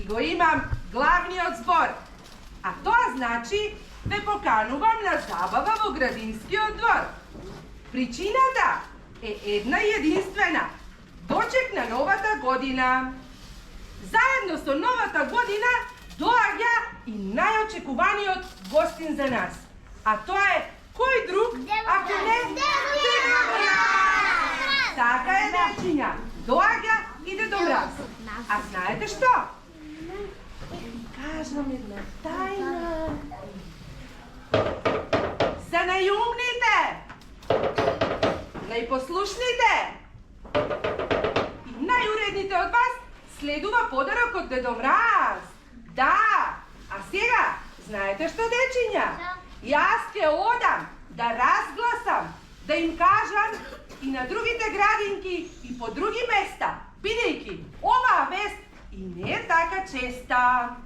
го имам главниот збор. А тоа значи ве поканувам на забава во градинскиот двор. Причината е една и единствена. Дочек на новата година. Заедно со новата година доаѓа и најочекуваниот гостин за нас. А тоа е кој друг, ако не Дедо Мраз! Така е, дечиња. Доаѓа и Дедо Мраз. А знаете што? Кажам една тајна. За најумните, најпослушните и најуредните од вас следува подарок од Дедо Мраз. Да, а сега, знаете што, дечиња? Јас ќе одам да разгласам, да им кажам и на другите градинки и по други места, бидејќи оваа вест и не е така честа.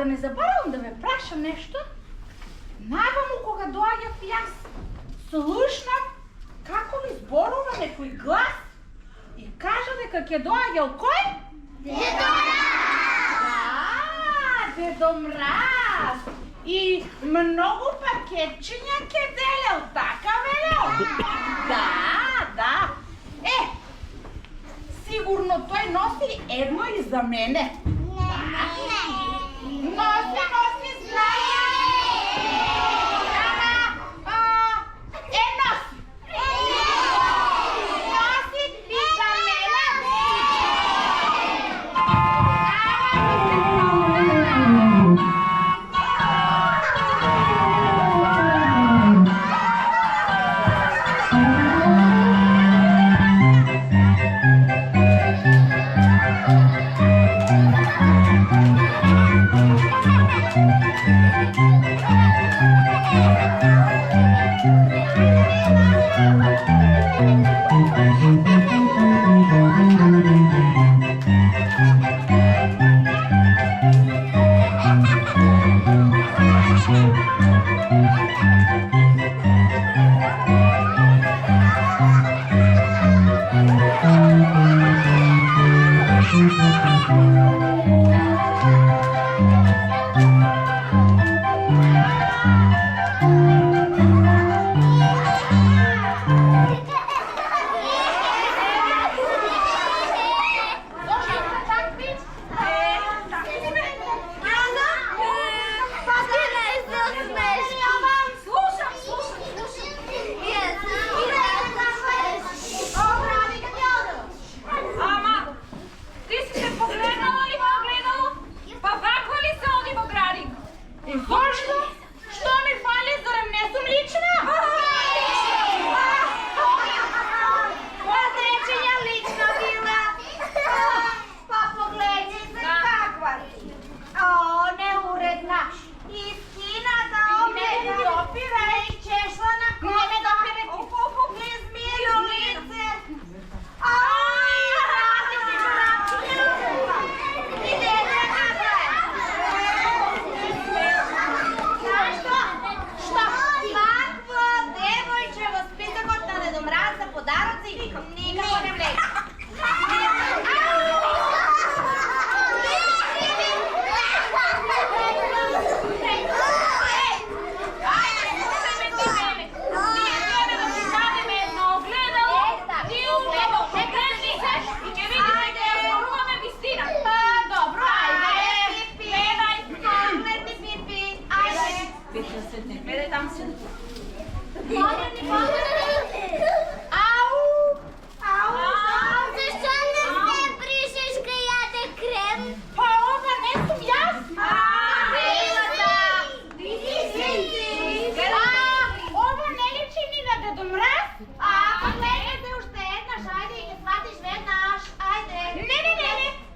Да не забравам да ве прашам нешто, наваму кога доаѓав јас, слушнав како ми зборува некој глас и кажа дека ќе доаѓал кој? Дедо Мраз! Да, Дедо Мраз! И многу пакетчиња ќе делел, така велел? Да. Сигурно тој носи едно и за мене. Носи, знаја! Носи и за мене! Ама, ти си се погледнала ли во огледало? Па вако ли се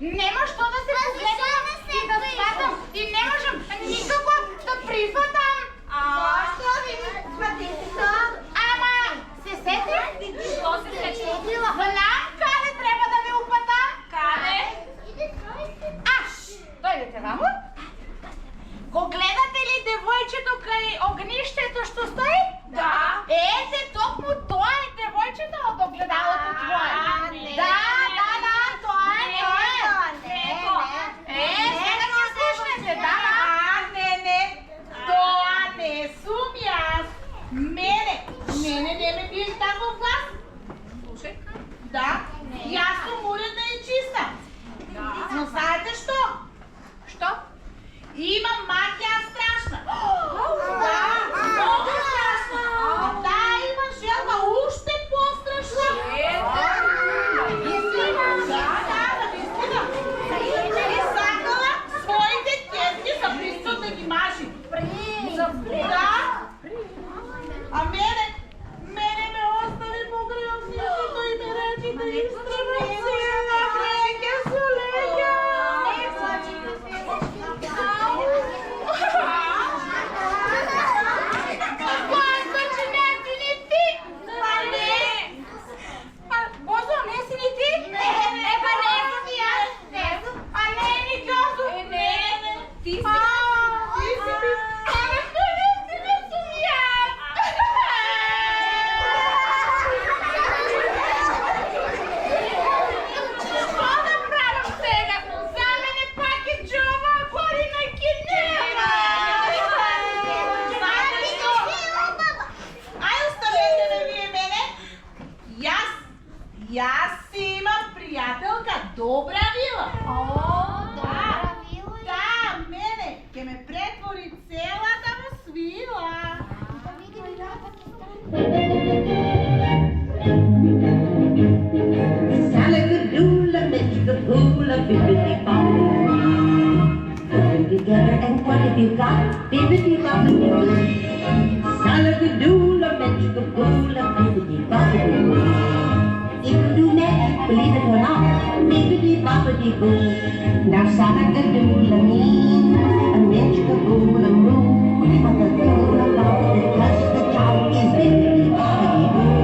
Нема што да се погледам и да сватам. И не можам никако да прифатам. Што ви сватите то? Ама, се сетим? Што се сетила? Знам каде треба да ви упатам. Каде? Дојдете ваму. Го гледате ли девојчето кај огништето што стои? Да. Ете, токму тоа е девојчето од огледалото твое. не. Да, тоа е. Сега ќе слушнете, да. Не. Тоа не сум јас. Мене не ме биеш таков глас. Слушај. Да, јас сум уредна и чиста. Но знаете што? Што? Имам магија страшна. Да, многу страшна. А таа има желба уште пострашна. Вистина? Да, вистина. И сакала своите ќерки за пристот да ги мажи. Да. А мене ме остави покрај огнището и ме рече да истреба цела леќа со леќа. Бозо, че не си ни ти? Па не. Бозо, не си ни ти? Не. Па не съм и аз. А не е ни Козо? Не. Ти си. Ти си ми. Ама што не си не съм и аз? Што да правам сега? За мене пак е джова, гори на кинема. Знаете што? Ај оставете ме вие мене. Јас си имам пријателка Добра Вила. Да, мене ќе ме претвори целата во свила. Salagadoola makes the hula bibbidi bop. Put them together and what have you got? Bibbidi bobbidi boo. Salagadoola makes the hula bibbidi bobbidi boo. If you do magic, believe it or not, bibbidi bobbidi boo. Now salagadoola means a magical hula roo. But the hula bop because the job is bibbidi bobbidi boo.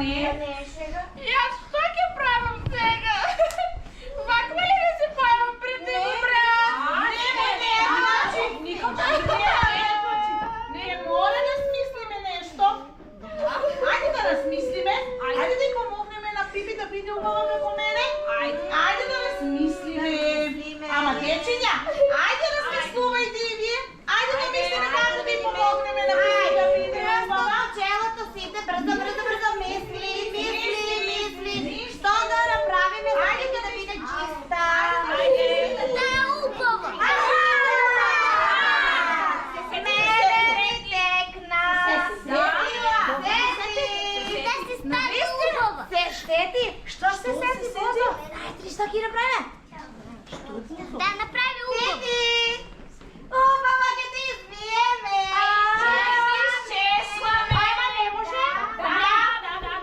Јас што ќе правам сега? Ваква ли да се појавам пред него, брат? Не мора да смислиме нешто. Ајде да размислиме. Ајде да й помогнеме на Пипи да биде убава како мене. Ајде да размислиме. Ама дечиња, ајде размислувајте и вие. Ајде да мислиме како да й помогнеме на Пипи да биде убава. Челото сите брзо мисли. Што да направиме за Пипи да биде чиста? Да, убаво. Сети? Што се сети, Бозо? Најтри, што ќе направи? Да направи убаво. Сети! Убаво ќе ти измиеме. Изчесваме. Ама не може? Да.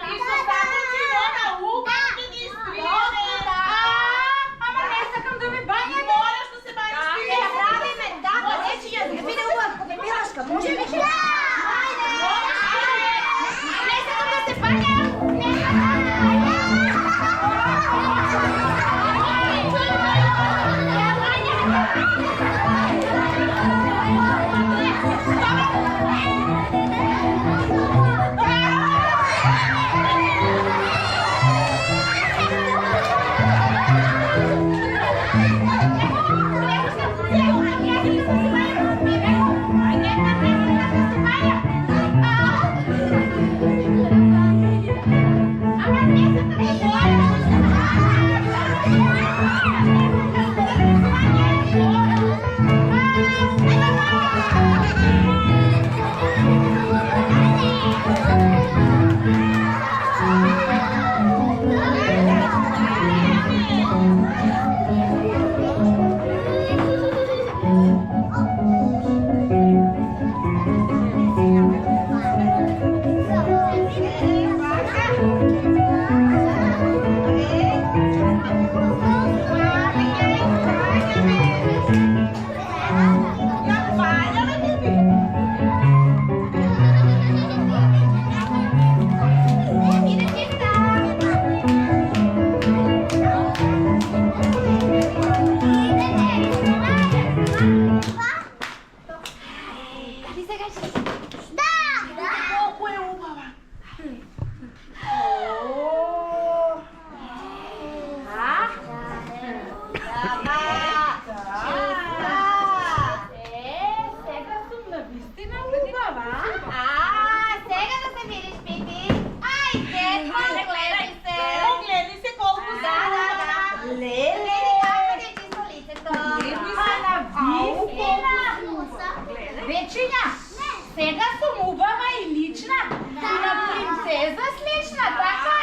И со памуци вода убаво ќе ни изтриеме. Ама не сакам да ме бањате. Мораш да се бањаш Ќе Пипи. направиме, да, речи ја, да биде убаво како пепелашка. Може ли? Да! Ајде! Не сакам да се бањам. Колку е убава. Сега сум навистина убава. Сега да се видиш, Пипи. Ајде, погледај се. Погледни се колку се убава. Леле, како ти е чисто лицето. Вечиња, сега сум убава и лична. И на принцеза слична, така?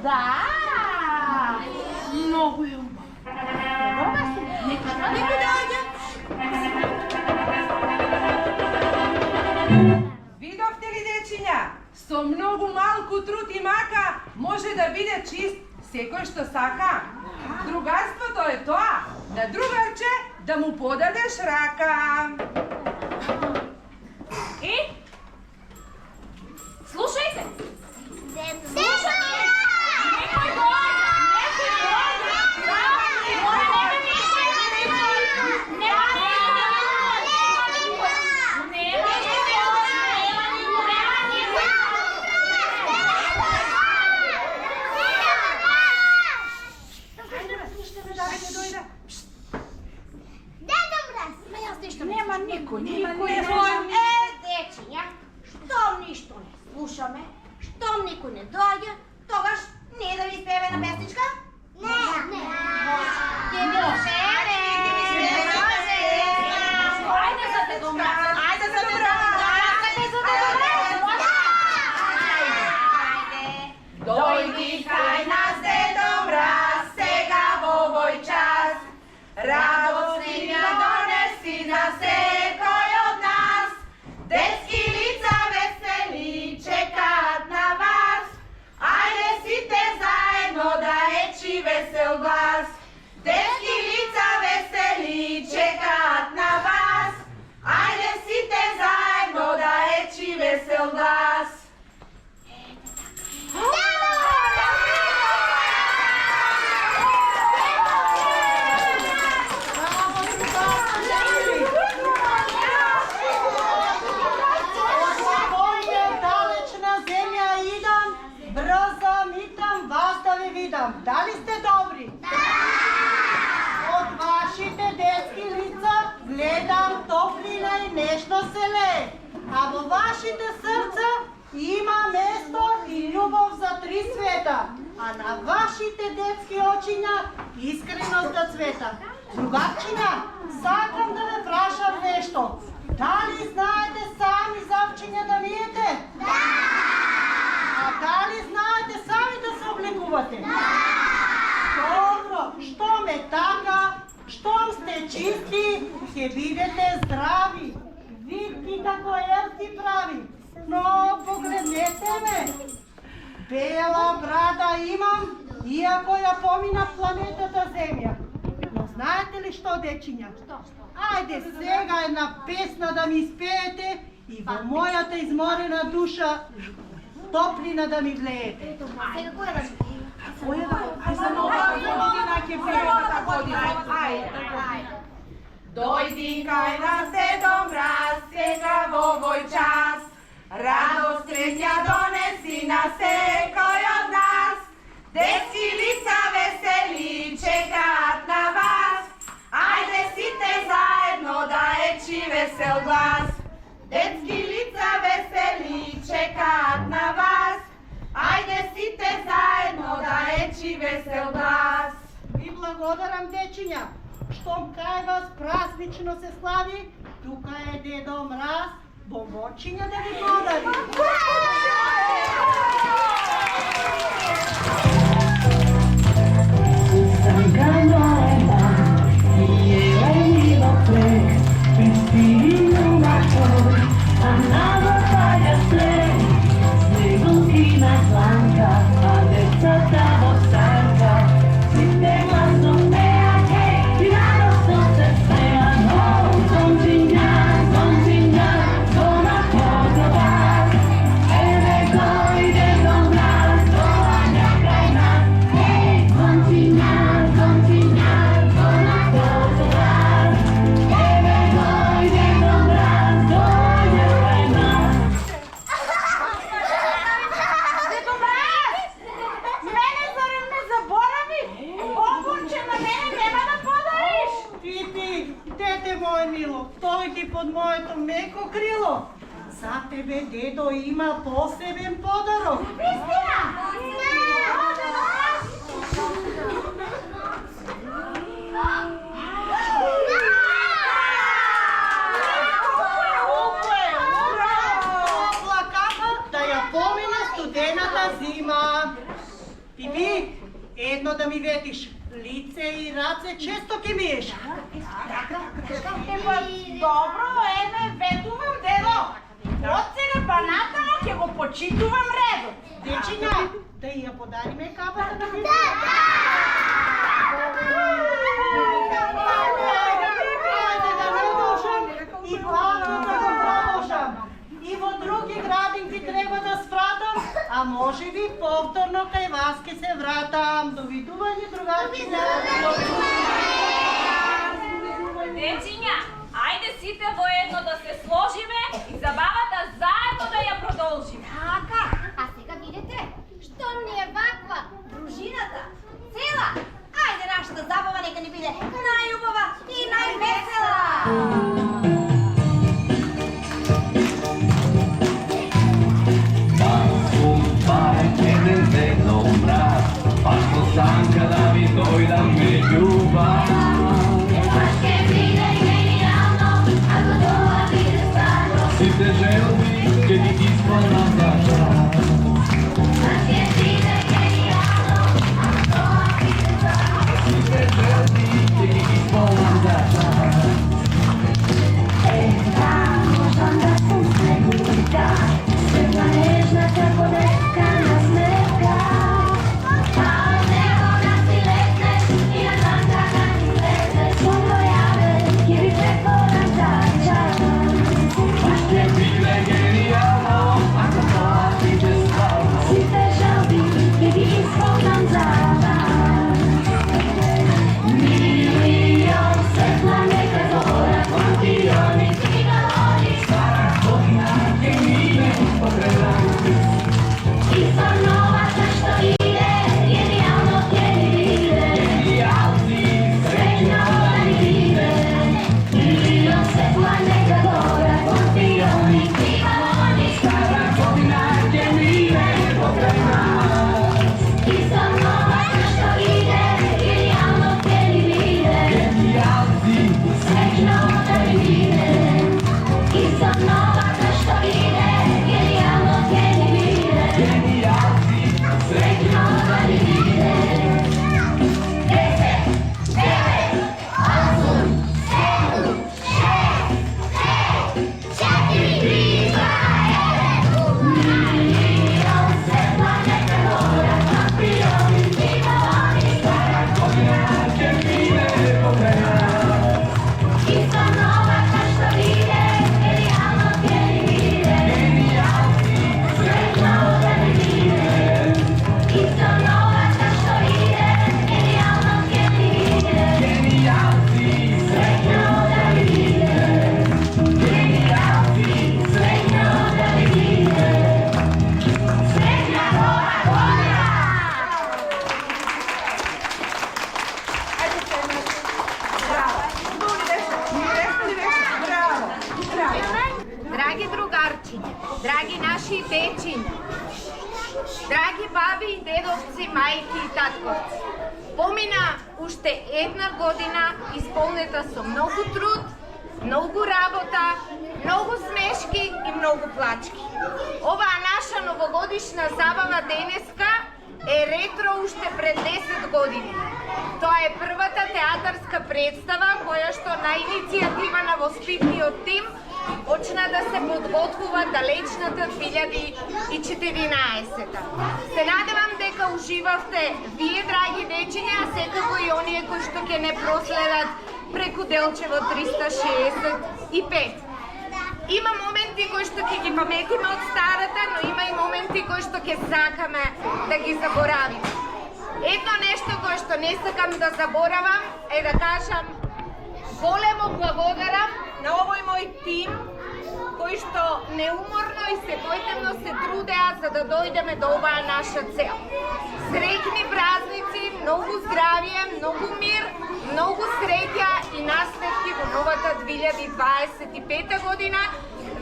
Да. Многу е убава. Нека доаѓа. Видовте ли, дечиња? Со многу малку труд и мака може да биде чист секој што сака. Другарството е тоа, на другарче да му подадеш рака. И? Слушајте. Нема никој. видам, дали сте добри? От вашите детски лица гледам топлина и нежно се лее, а во вашите срца има место и љубов за три света, а на вашите детски очиња искреност да цвета. Другарчиња, сакам да ве прашам нешто. Дали знаете сами завчиња да миете? Да! А дали знаете сами да се облекувате? Да! Добро, штом е така, штом сте чисти, ќе бидете здрави. Витки како елки прави. Но погледнете ме. Бела брада имам, иако ја поминав планетата Земја. Но знаете ли што, дечиња? Ајде сега една песна да ми испеете и во мојата изморена душа топлина да ми влеете. Сега која да ми? Која да? За нова година ќе пееме така година. Ајде. Дојди кај нас, Дедо Мраз, сега во овој час. Радост среќа донеси на секој од нас. Детски лица весели чекаат на вас. Ајде сите заедно да ечи весел глас. Детски лица весели чекаат на вас. Ајде сите заедно да ечи весел глас. Ви благодарам, дечиња, штом кај вас празнично се слави, тука е Дедо Мраз, бомбончиња да ви подари. За тебе, дедо, има посебен подарок. Вистина! Топла капа да ја помине студената зима. Пипи, едно да ми ветиш, лице и раце често ќе миеш. Добро, ветувам, дедо. Од сега па натаму ќе го почитувам редот. Дечиња, да ја подариме капата на Пипи. Ајде да не дошам и плавно да го продолжам. И во други градинки треба да свратам, а може би повторно кај вас ке се вратам. Довидување, другарчиња. Дечиња, ајде сите воедно да се сложиме и забавата заедно да ја продолжиме. Така, а сега видите, што ни е ваква дружината, цела. Ајде нашата забава нека ни биде најубава и највесела. Sanka da mi doida među vas. Baške brine genijalno, ako to vide stvarno. Si te želbi, kad ti ispod nas daša. Baške brine genijalno, дечиња, драги баби и дедовци, мајки и татковци, помина уште една година исполнета со многу труд, многу работа, многу смешки и многу плачки. Оваа наша новогодишна забава денеска е ретро уште пред 10 години. Тоа е првата театарска представа која што на иницијатива на воспитниот тим почна да се подготвува далечната 2014. Се надевам дека уживавте вие, драги дечиња, а секако и оние кои што ќе не проследат преку Делчево 365. Има моменти кои што ќе ги паметиме од старата, но има и моменти кои што ќе сакаме да ги заборавиме. Едно нешто кое што не сакам да заборавам е да кажам големо благодарам на овој мој тим кои што неуморно и секојдневно се трудеа за да дојдеме до оваа наша цел. Среќни празници, многу здравје, многу мир, многу среќа и насветки во новата 2025 година.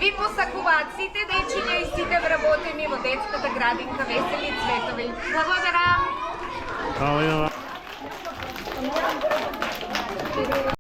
Ви посакуваат сите дечиња и сите вработени во детската градинка Весели цветови. Благодарам! Браво, Јова!